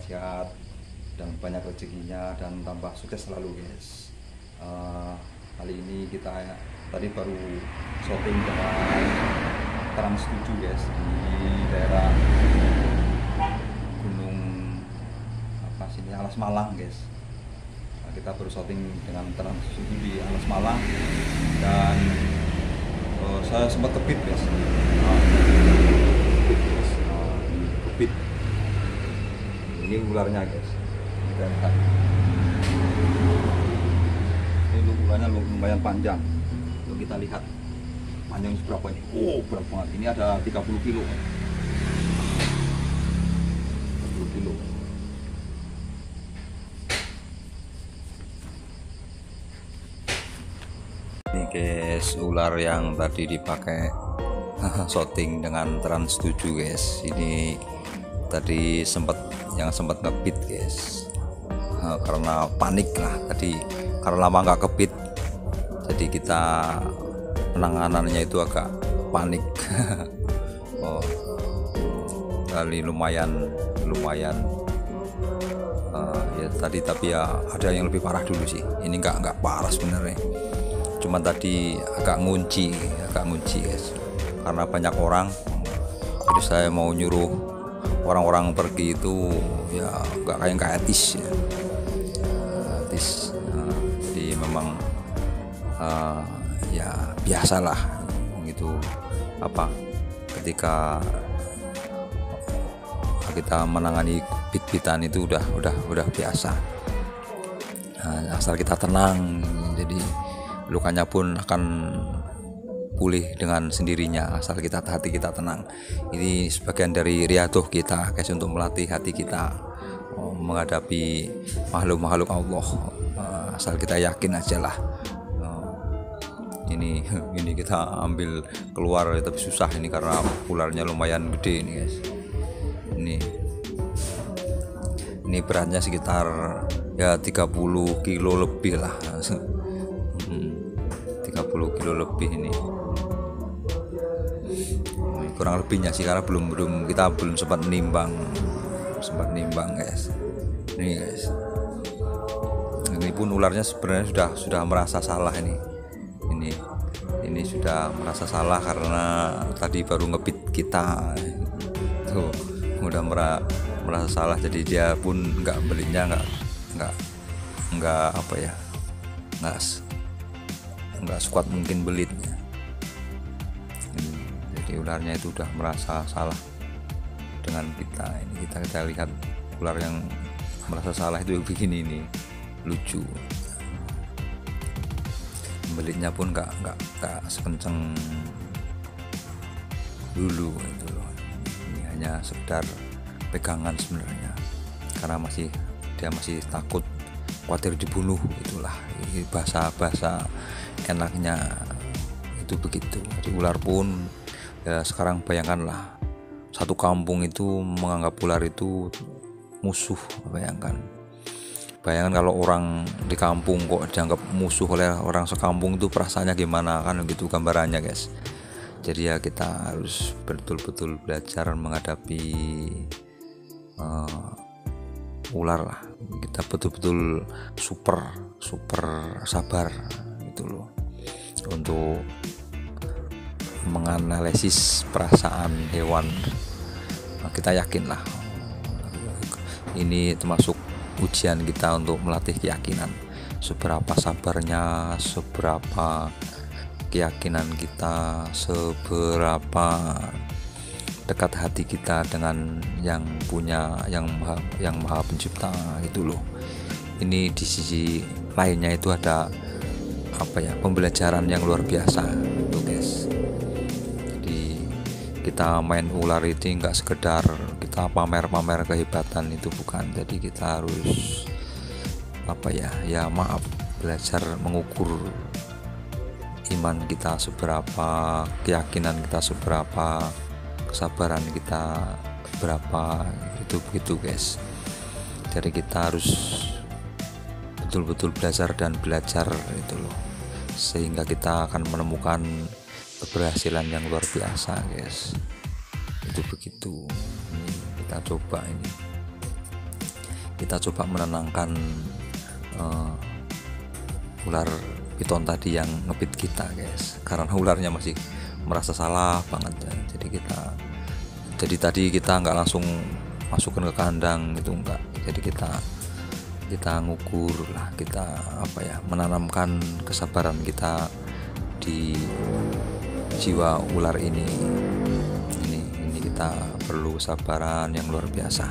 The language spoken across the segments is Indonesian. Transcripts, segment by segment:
sehat dan banyak rezekinya dan tambah sukses selalu guys. Kali ini kita tadi baru shopping dengan Trans 7 guys di daerah Gunung apa sini Alas Malang guys. Kita baru shopping dengan Trans 7 di Alas Malang dan saya sempat kebit guys. Kebit. Ini ularnya guys. Kita lihat. Ini ularnya lumayan panjang. Untuk kita lihat panjangnya seberapa ini. Oh, berat banget. Ini ada 30 kilo. 30 kilo. Ini guys, ular yang tadi dipakai shooting dengan Trans 7 guys. Ini tadi sempat ngebit guys, karena panik lah tadi, karena lama nggak kebit, jadi kita penanganannya itu agak panik. Oh, kali lumayan ya tadi, tapi ya ada yang lebih parah dulu sih. Ini nggak parah sebenarnya, cuma tadi agak ngunci guys, karena banyak orang. Jadi saya mau nyuruh orang-orang pergi itu ya nggak etis ya. Jadi memang ya biasalah gitu, apa, ketika kita menangani bit-bitan itu udah biasa. Asal kita tenang, jadi lukanya pun akan pulih dengan sendirinya asal hati kita tenang. Ini sebagian dari riadoh kita guys, untuk melatih hati kita menghadapi makhluk-makhluk Allah. Asal kita yakin aja lah. Ini kita ambil keluar, tapi susah ini karena ularnya lumayan gede ini guys. Ini beratnya sekitar ya 30 kilo lebih lah. 30 kilo lebih ini. Kurang lebihnya sih, karena kita belum sempat nimbang guys. Ini guys, ini pun ularnya sebenarnya sudah merasa salah ini sudah merasa salah karena tadi baru ngebit kita tuh, udah merasa salah, jadi dia pun nggak belinya nggak apa ya, nggak sekuat mungkin belitnya. Jadi ularnya itu udah merasa salah dengan kita. Ini kita lihat ular yang merasa salah itu begini, ini lucu. Belitnya pun nggak sekenceng dulu itu loh. Ini hanya sekedar pegangan sebenarnya, karena dia masih takut, khawatir dibunuh. Itulah bahasa enaknya itu begitu. Jadi ular pun ya, sekarang bayangkanlah satu kampung itu menganggap ular itu musuh. Bayangkan kalau orang di kampung kok dianggap musuh oleh orang sekampung, itu perasaannya gimana kan, gitu gambarannya guys. Jadi ya kita harus betul-betul belajar menghadapi ular lah. Kita betul-betul super sabar gitu loh, untuk menganalisis perasaan hewan. Kita yakin lah, ini termasuk ujian kita untuk melatih keyakinan. Seberapa sabarnya, seberapa keyakinan kita, seberapa dekat hati kita dengan yang maha pencipta gitu loh. Ini di sisi lainnya itu ada pembelajaran yang luar biasa tuh guys. Jadi kita main ular itu nggak sekedar kita pamer kehebatan, itu bukan. Jadi kita harus belajar mengukur iman kita seberapa, keyakinan kita seberapa, kesabaran kita berapa, itu begitu guys. Jadi kita harus betul-betul belajar itu loh, sehingga kita akan menemukan keberhasilan yang luar biasa guys. Itu begitu. Ini kita coba ini. kita coba menenangkan ular piton tadi yang ngebit kita guys, karena ularnya masih merasa salah banget. Jadi tadi kita nggak langsung masukkan ke kandang itu enggak, jadi kita ngukur lah, kita menanamkan kesabaran kita di jiwa ular ini kita perlu kesabaran yang luar biasa.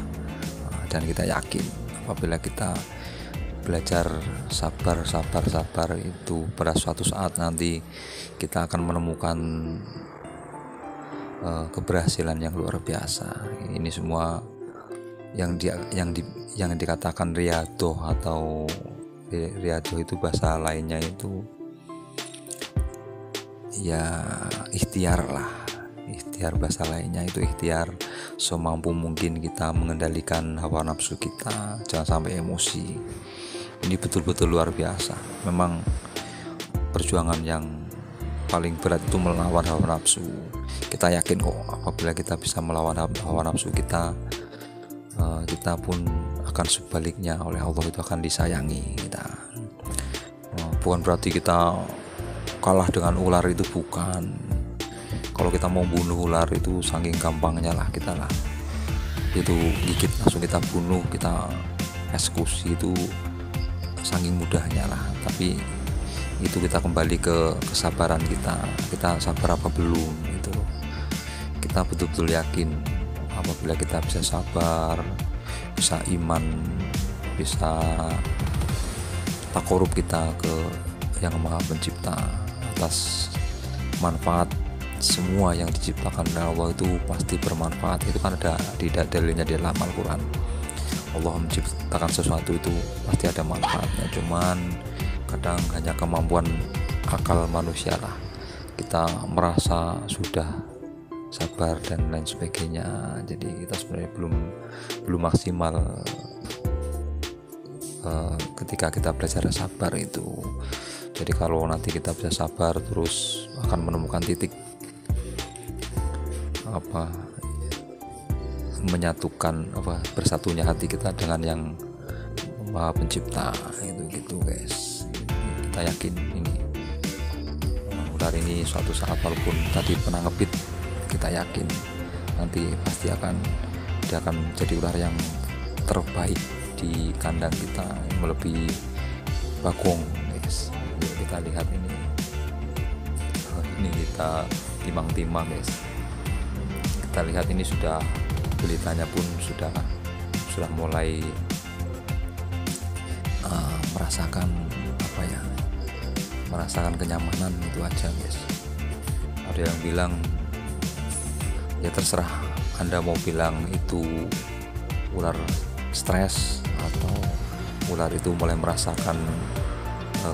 Dan kita yakin apabila kita belajar sabar itu, pada suatu saat nanti kita akan menemukan keberhasilan yang luar biasa. Ini semua yang dikatakan riyadhah, atau riyadhah itu bahasa lainnya itu ya ikhtiar lah. Ikhtiar bahasa lainnya itu ikhtiar, semampu mungkin kita mengendalikan hawa nafsu kita, jangan sampai emosi. Ini betul-betul luar biasa. Memang perjuangan yang paling berat itu melawan hawa nafsu. Kita yakin kok apabila kita bisa melawan hawa nafsu kita, kita pun akan sebaliknya oleh Allah itu akan disayangi kita. Bukan berarti kita kalah dengan ular, itu bukan. Kalau kita mau bunuh ular itu saking gampangnya lah, kita lah itu gigit langsung kita bunuh, kita eksekusi, itu saking mudahnya lah. Tapi itu kita kembali ke kesabaran kita sabar apa belum gitu loh. Kita betul-betul yakin apabila kita bisa sabar, bisa iman, bisa takorup kita ke Yang Maha Pencipta atas manfaat semua yang diciptakan oleh Allah itu pasti bermanfaat. Itu kan ada di dalilnya di dalam Al-Quran. Allah menciptakan sesuatu itu pasti ada manfaatnya, cuman kadang hanya kemampuan akal manusia lah, kita merasa sudah sabar dan lain sebagainya. Jadi kita sebenarnya belum maksimal ketika kita belajar sabar itu. Jadi kalau nanti kita bisa sabar, terus akan menemukan titik menyatukan bersatunya hati kita dengan Yang Maha Pencipta itu gitu guys. Kita yakin ini ular ini suatu saat, walaupun tadi pernah ngebit, kita yakin nanti pasti dia akan jadi ular yang terbaik di kandang kita, yang melebihi bakung guys. Yuk kita lihat ini kita timang-timang guys. Kita lihat ini sudah belitanya pun sudah mulai merasakan merasakan kenyamanan, itu aja guys. Ada yang bilang ya terserah Anda mau bilang itu ular stres atau ular itu mulai merasakan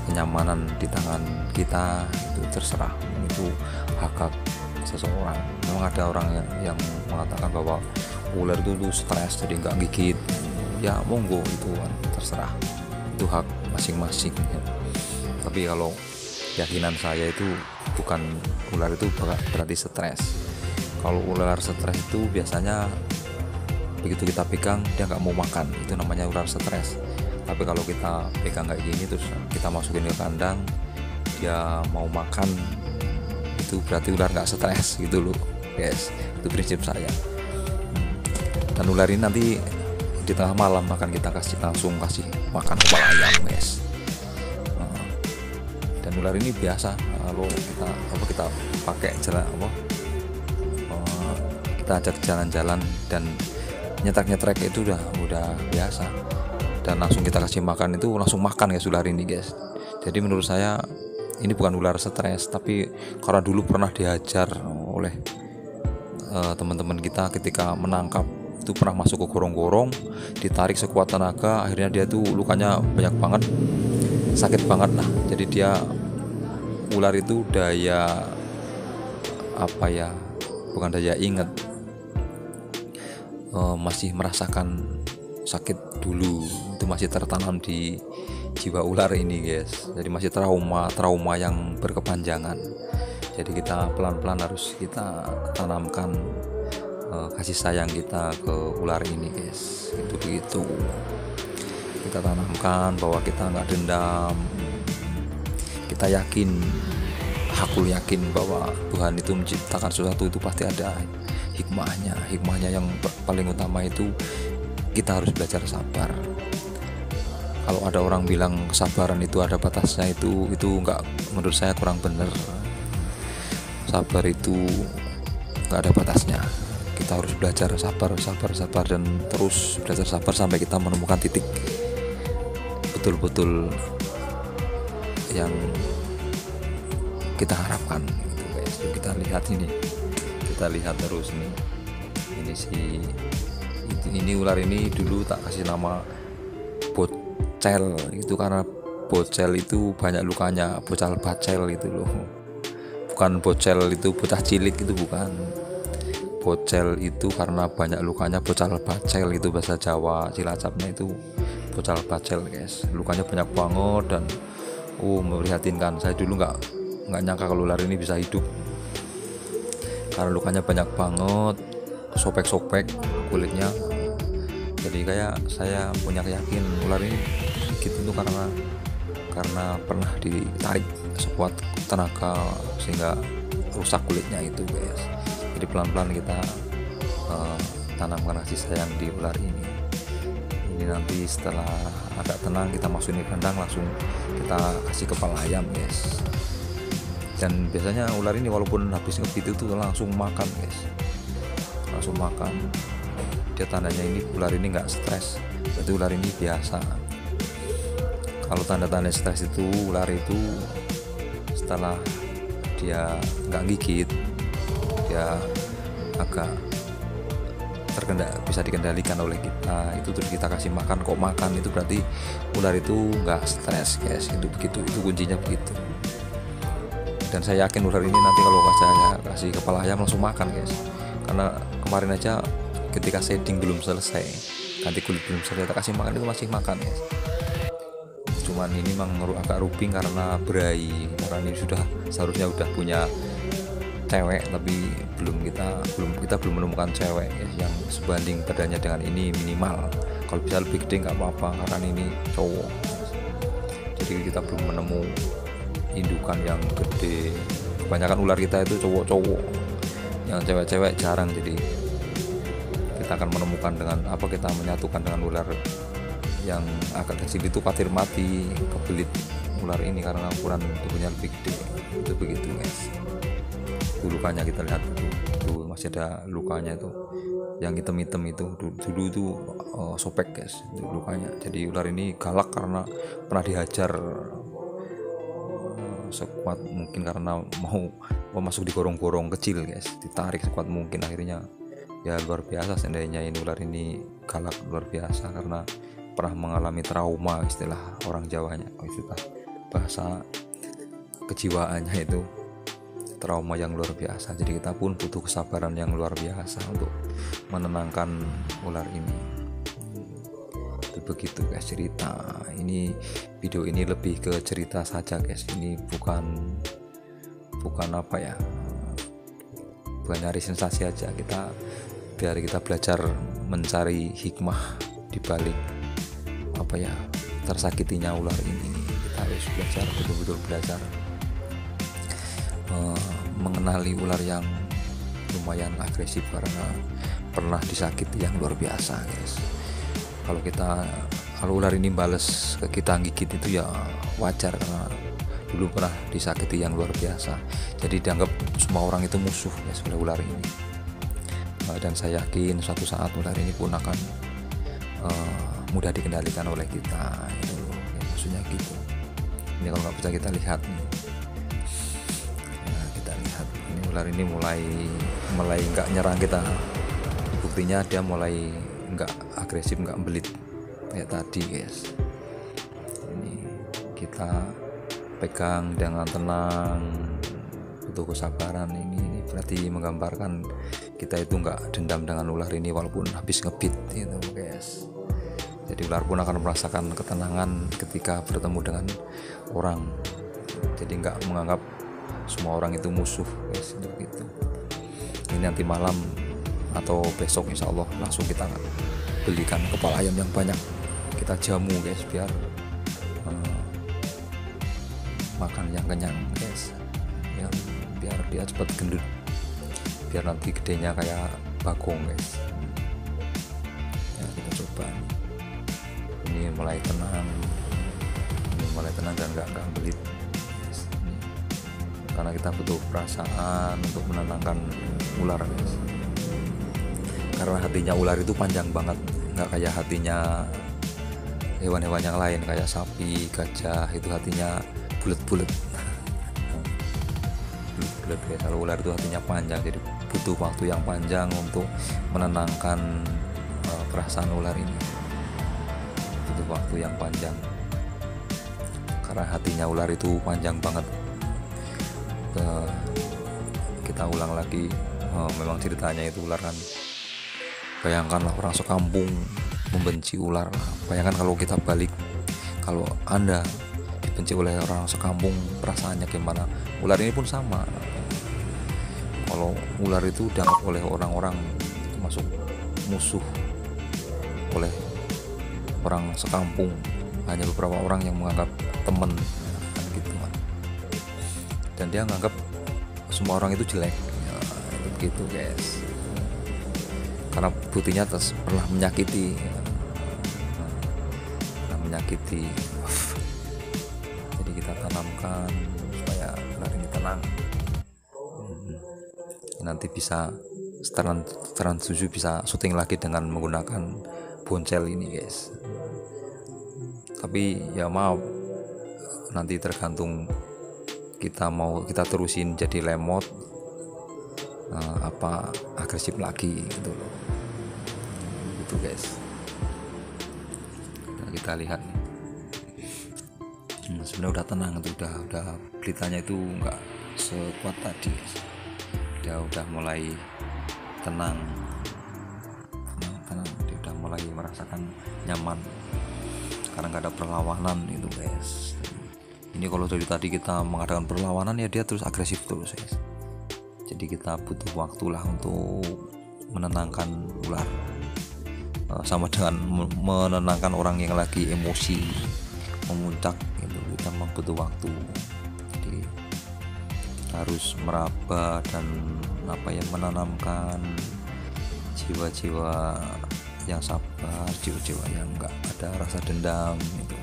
kenyamanan di tangan kita, itu terserah, itu hak seseorang. Memang ada orang yang mengatakan bahwa ular itu stres jadi nggak gigit, ya monggo, itu kan terserah, itu hak masing-masing ya. Tapi kalau keyakinan saya itu bukan ular itu berarti stres. Kalau ular stres itu biasanya begitu kita pegang dia nggak mau makan, itu namanya ular stres. Tapi kalau kita pegang kayak gini terus kita masukin ke kandang, dia mau makan, itu berarti ular nggak stres gitu loh guys. Itu prinsip saya. Dan ular ini nanti di tengah malam akan kita langsung kasih makan kepala ayam guys. Dan ular ini biasa kalau kita pakai kita ajak jalan-jalan dan nyetrek itu udah biasa, dan langsung kita kasih makan itu langsung makan guys ular ini guys. Jadi menurut saya ini bukan ular stres, tapi karena dulu pernah diajar oleh teman-teman kita ketika menangkap, itu pernah masuk ke gorong-gorong, ditarik sekuat tenaga, akhirnya dia tuh lukanya banyak banget, sakit banget lah. Jadi ular itu bukan daya ingat, masih merasakan sakit dulu, itu masih tertanam di jiwa ular ini guys. Jadi masih trauma yang berkepanjangan. Jadi kita pelan-pelan harus kita tanamkan kasih sayang kita ke ular ini guys, itu begitu. kita tanamkan bahwa kita nggak dendam. Kita yakin, aku yakin bahwa Tuhan itu menciptakan sesuatu itu pasti ada hikmahnya yang paling utama itu kita harus belajar sabar. Kalau ada orang bilang kesabaran itu ada batasnya, itu nggak, menurut saya kurang benar. Sabar itu nggak ada batasnya. Kita harus belajar sabar dan terus belajar sabar sampai kita menemukan titik betul-betul yang kita harapkan gitu guys. Kita lihat terus nih, ini ular ini dulu tak kasih nama bocel itu karena bocel itu banyak lukanya, bocal bacel itu loh, bukan bocel itu bocah cilik, itu bukan. Bocel itu karena banyak lukanya, bocal bacel itu bahasa Jawa Cilacapnya itu bocal bacel guys. Lukanya banyak banget dan memprihatinkan. Saya dulu nggak nyangka kalau ular ini bisa hidup karena lukanya banyak banget, sobek-sobek kulitnya. Jadi kayak saya punya keyakin ular ini gitu tuh karena pernah ditarik sekuat tenaga sehingga rusak kulitnya itu guys. Jadi pelan-pelan kita tanamkan kasih sayang di ular ini. Ini nanti setelah agak tenang kita masukin kandang, langsung kita kasih kepala ayam guys. Dan biasanya ular ini walaupun habis ngebit itu langsung makan guys, langsung makan. Dia tandanya ini ular ini nggak stres, berarti ular ini biasa. Kalau tanda-tanda stres itu ular itu setelah dia nggak gigit, dia agak bisa dikendalikan oleh kita, itu terus kita kasih makan, kok makan, itu berarti ular itu nggak stres guys. Itu kuncinya begitu. Dan saya yakin ular ini nanti kalau saya kasih kepala ayam langsung makan guys, karena kemarin aja ketika setting belum selesai, ganti kulit belum selesai, kita kasih makan itu masih makan guys. Cuman ini memang agak ruping karena berai, karena ini seharusnya udah punya cewek, tapi kita belum menemukan cewek ya, yang sebanding badannya dengan ini minimal. Kalau bisa lebih gede nggak apa-apa karena ini cowok. Jadi kita belum menemu indukan yang gede. Kebanyakan ular kita itu cowok-cowok, yang cewek-cewek jarang. Jadi kita akan menemukan kita menyatukan dengan ular yang agak kecil itu khawatir mati kebelit ular ini karena ukuran tubuhnya lebih gede. Itu begitu guys. Lukanya kita lihat tuh masih ada lukanya itu yang hitam-hitam itu dulu itu sobek guys itu lukanya. Jadi ular ini galak karena pernah dihajar sekuat mungkin karena mau masuk di gorong-gorong kecil guys, ditarik sekuat mungkin, akhirnya ya luar biasa. Seandainya ini ular ini galak luar biasa karena pernah mengalami trauma, istilah orang Jawanya, istilah bahasa kejiwaannya itu trauma yang luar biasa. Jadi kita pun butuh kesabaran yang luar biasa untuk menenangkan ular ini. Itu begitu guys cerita. Ini video ini lebih ke cerita saja guys. Ini bukan apa ya, bukan nyari sensasi aja. Biar kita belajar mencari hikmah di balik apa ya, tersakitinya ular ini. Kita harus belajar, betul-betul belajar mengenali ular yang lumayan agresif karena pernah disakiti yang luar biasa guys. Kalau ular ini bales ke kita gigit itu ya wajar karena dulu pernah disakiti yang luar biasa. Jadi dianggap semua orang itu musuh guys oleh ular ini. Dan saya yakin suatu saat ular ini pun akan mudah dikendalikan oleh kita. Itu ya, maksudnya gitu. Ini kalau nggak bisa kita lihat nih. Ini ular ini mulai nggak nyerang kita. Buktinya dia mulai nggak agresif, nggak belit kayak tadi guys. Ini kita pegang dengan tenang, butuh kesabaran. Ini berarti menggambarkan kita itu nggak dendam dengan ular ini walaupun habis ngebit gitu guys. Jadi ular pun akan merasakan ketenangan ketika bertemu dengan orang. Jadi nggak menganggap semua orang itu musuh guys, gitu. Ini nanti malam atau besok insya Allah langsung kita belikan kepala ayam yang banyak kita jamu guys, biar makan yang kenyang guys, yang biar dia cepat gendut, biar nanti gedenya kayak bagong guys. Ya, kita coba ini mulai tenang, dan nggak belit guys. Karena kita butuh perasaan untuk menenangkan ular guys, karena hatinya ular itu panjang banget, nggak kayak hatinya hewan-hewan yang lain kayak sapi, gajah, itu hatinya bulat-bulat ya. Kalau ular itu hatinya panjang, jadi butuh waktu yang panjang untuk menenangkan perasaan ular ini, butuh waktu yang panjang karena hatinya ular itu panjang banget. Kita ulang lagi, memang ceritanya itu ular kan, bayangkanlah orang sekampung membenci ular. Bayangkan kalau kita balik, kalau Anda dibenci oleh orang sekampung, perasaannya gimana? Ular ini pun sama. Kalau ular itu dianggap oleh orang-orang termasuk musuh oleh orang sekampung, hanya beberapa orang yang menganggap teman kan gitu kan. Dan dia menganggap semua orang itu jelek ya, itu begitu guys, karena buktinya pernah menyakiti jadi kita tanamkan supaya ular ini tenang. Nanti bisa seteran 7 bisa syuting lagi dengan menggunakan boncel ini guys. Tapi ya maaf, nanti tergantung kita mau kita terusin jadi lemot apa agresif lagi gitu loh, gitu guys. Nah, kita lihat sebenarnya udah tenang, itu udah beritanya itu nggak sekuat tadi guys. Dia udah mulai tenang, dia udah mulai merasakan nyaman karena nggak ada perlawanan itu guys. Ini kalau dari tadi kita mengadakan perlawanan ya dia terus agresif terus guys. Jadi kita butuh waktu lah untuk menenangkan ular, sama dengan menenangkan orang yang lagi emosi memuncak gitu. Kita memang butuh waktu, jadi harus meraba dan menanamkan jiwa-jiwa yang sabar, jiwa-jiwa yang enggak ada rasa dendam itu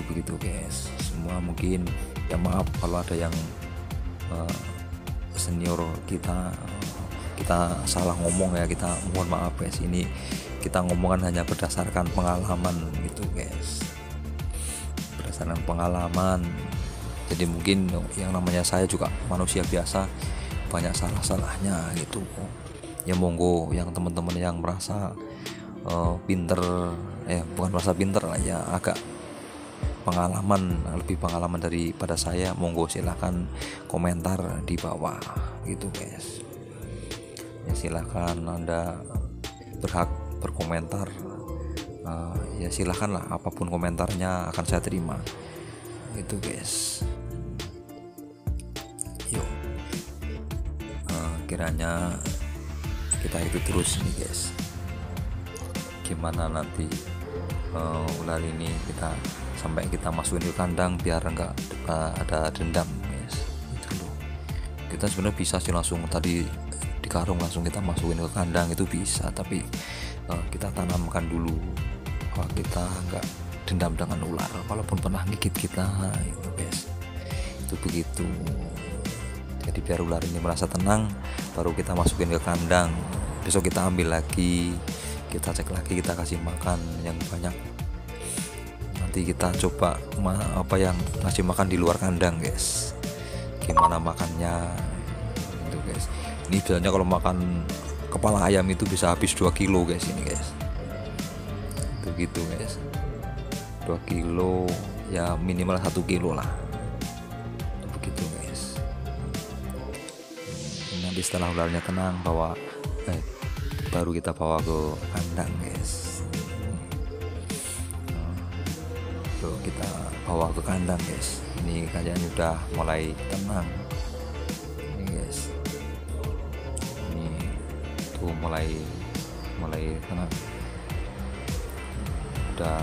begitu guys. Semua mungkin ya maaf kalau ada yang senior kita salah ngomong ya, kita mohon maaf guys. Ini kita ngomongan hanya berdasarkan pengalaman gitu guys, berdasarkan pengalaman. Jadi mungkin yang namanya saya juga manusia biasa, banyak salah-salahnya gitu ya. Monggo yang teman-teman yang merasa pinter, bukan merasa pinter lah ya, agak lebih pengalaman daripada saya, monggo silahkan komentar di bawah gitu guys ya. Silahkan Anda berhak berkomentar, ya silahkan lah, apapun komentarnya akan saya terima gitu guys. Yuk, kiranya kita itu terus nih guys, gimana nanti ular ini kita sampai kita masukin ke kandang biar enggak ada dendam guys. Itu loh, kita sebenarnya bisa sih langsung tadi di karung langsung kita masukin ke kandang, itu bisa, tapi kita tanamkan dulu bahwa kita enggak dendam dengan ular walaupun pernah gigit kita itu guys. Itu begitu. Jadi biar ular ini merasa tenang, baru kita masukin ke kandang. Besok kita ambil lagi, kita cek lagi, kita kasih makan yang banyak. Nanti kita coba yang ngasih makan di luar kandang guys, gimana makannya gitu guys. Ini biasanya kalau makan kepala ayam itu bisa habis 2 kilo guys ini guys. Itu gitu guys, 2 kilo ya, minimal 1 kilo lah. Itu begitu guys. Nanti setelah ularnya tenang baru kita bawa ke kandang guys. Kita bawa ke kandang guys. Ini kalian udah mulai tenang ini guys. Ini tuh mulai tenang. udah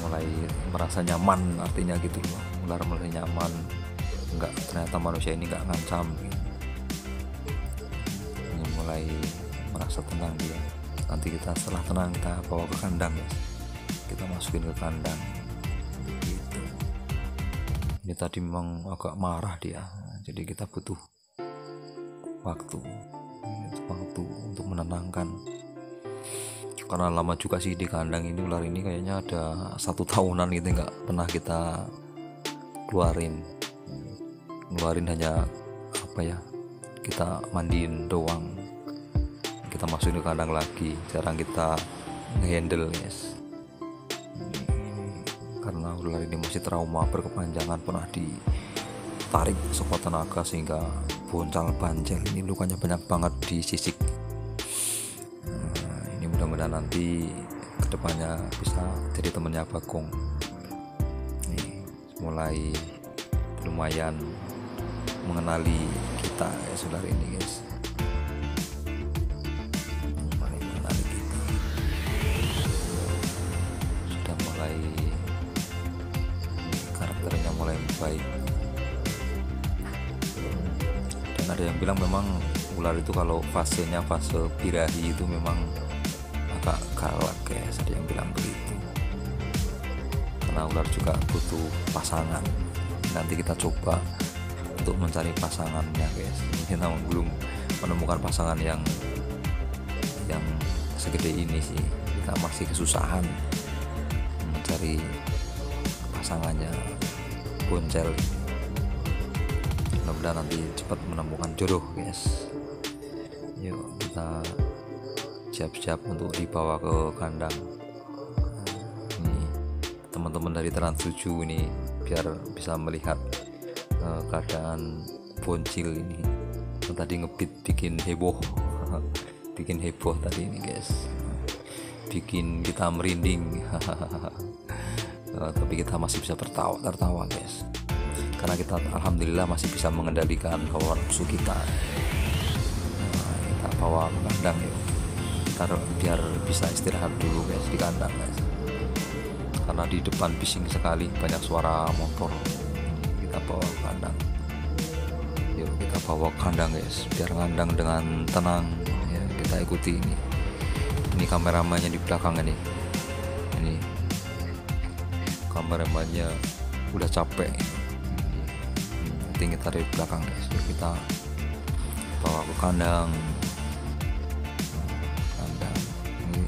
mulai merasa nyaman, artinya gitu loh. Ular mulai nyaman, enggak, ternyata manusia ini enggak ngancam gitu. Ini mulai merasa tenang dia. Nanti kita setelah tenang kita bawa ke kandang ya. Kita masukin ke kandang gitu. Ini tadi memang agak marah dia, jadi kita butuh waktu untuk menenangkan, karena lama juga sih di kandang ini. Ular ini kayaknya ada 1 tahunan gitu nggak pernah kita keluarin hanya kita mandiin doang, kita masukin ke kandang lagi, jarang kita ngehandle guys. Karena ular ini masih trauma berkepanjangan, pernah ditarik sekuat tenaga sehingga boncal banjel. Ini lukanya banyak banget di sisik. Ini mudah-mudahan nanti kedepannya bisa jadi temennya Bagong. Ini mulai lumayan mengenali kita ya, ular ini guys. Mulai mengenali kita, sudah mulai karakternya mulai baik. Dan ada yang bilang memang ular itu kalau fasenya fase birahi itu memang agak galak guys, ada yang bilang begitu. Karena ular juga butuh pasangan. Nanti kita coba untuk mencari pasangannya guys. Kita belum menemukan pasangan yang segede ini sih. Kita masih kesusahan mencari pasangannya boncel. Mudah-mudahan nanti cepat menemukan jodoh guys. Yuk kita siap-siap untuk dibawa ke kandang. Ini teman-teman dari Trans 7 ini biar bisa melihat keadaan boncil ini yang tadi ngebit bikin heboh bikin heboh tadi ini guys, bikin kita merinding. Tapi kita masih bisa tertawa guys, karena kita alhamdulillah masih bisa mengendalikan hawa nafsu kita. Kita bawa ke kandang yuk, biar bisa istirahat dulu guys di kandang guys, karena di depan bising sekali, banyak suara motor. Kita bawa ke kandang, yuk kita bawa ke kandang guys, biar kandang dengan tenang ya. Kita ikuti ini kameramannya di belakang ini kameramannya udah capek. Nanti kita dari belakang guys, yuk kita bawa ke kandang. Ini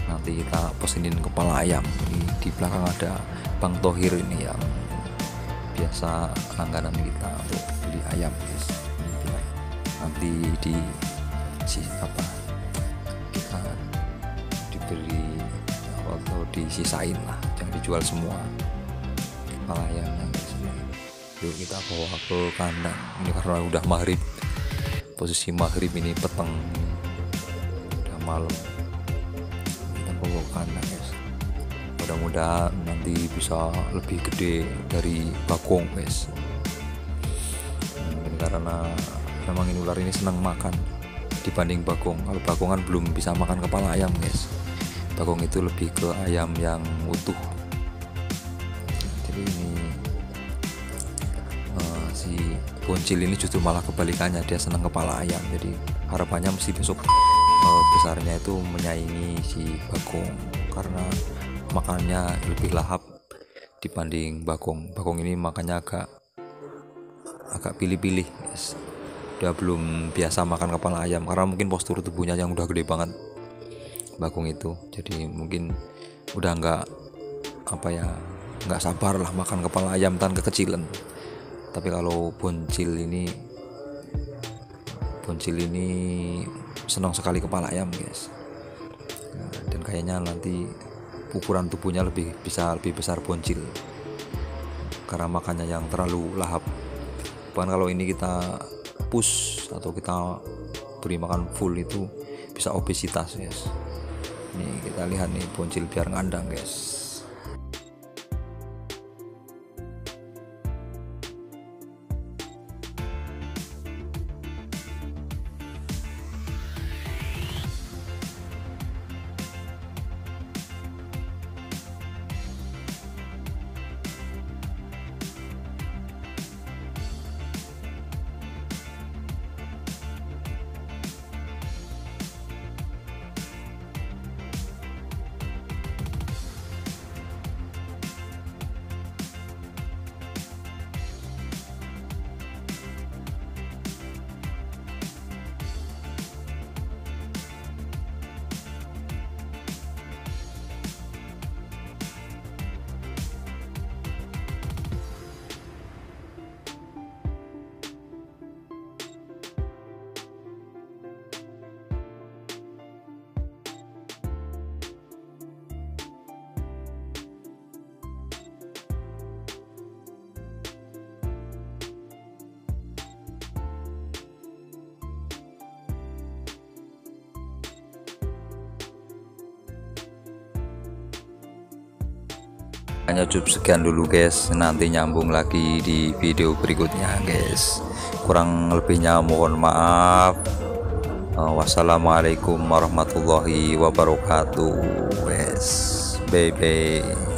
nanti kita pesenin kepala ayam. Di belakang ada Bang Thohir ini yang biasa langganan kita untuk beli ayam guys. Nanti kita diberi atau disisain lah, jangan dijual semua kepala ayamnya guys. Yuk kita bawa ke kandang. Ini karena udah maghrib, posisi maghrib ini, petang, udah malam. Kita bawa ke kandang guys, mudah-mudahan nanti bisa lebih gede dari Bagong guys. Karena memang ini ular ini senang makan dibanding Bagong. Kalau Bagong kan belum bisa makan kepala ayam guys, Bagong itu lebih ke ayam yang utuh. Jadi ini si boncil ini justru malah kebalikannya, dia senang kepala ayam. Jadi harapannya mesti besok besarnya itu menyaingi si Bagong, karena makannya lebih lahap dibanding Bagong. Bagong ini makannya agak pilih-pilih guys. Dia belum biasa makan kepala ayam karena mungkin postur tubuhnya yang udah gede banget Bagong itu. Jadi mungkin udah nggak sabar lah makan kepala ayam tan kekecilan. Tapi kalau boncil ini senang sekali kepala ayam guys. Dan kayaknya nanti ukuran tubuhnya lebih besar boncil karena makannya yang terlalu lahap. Bahkan kalau ini kita push atau kita beri makan full itu bisa obesitas guys. Nih kita lihat nih boncil biar ngandang guys. hanya cukup sekian dulu guys, nanti nyambung lagi di video berikutnya guys. Kurang lebihnya mohon maaf. Wassalamualaikum warahmatullahi wabarakatuh guys. Bye bye.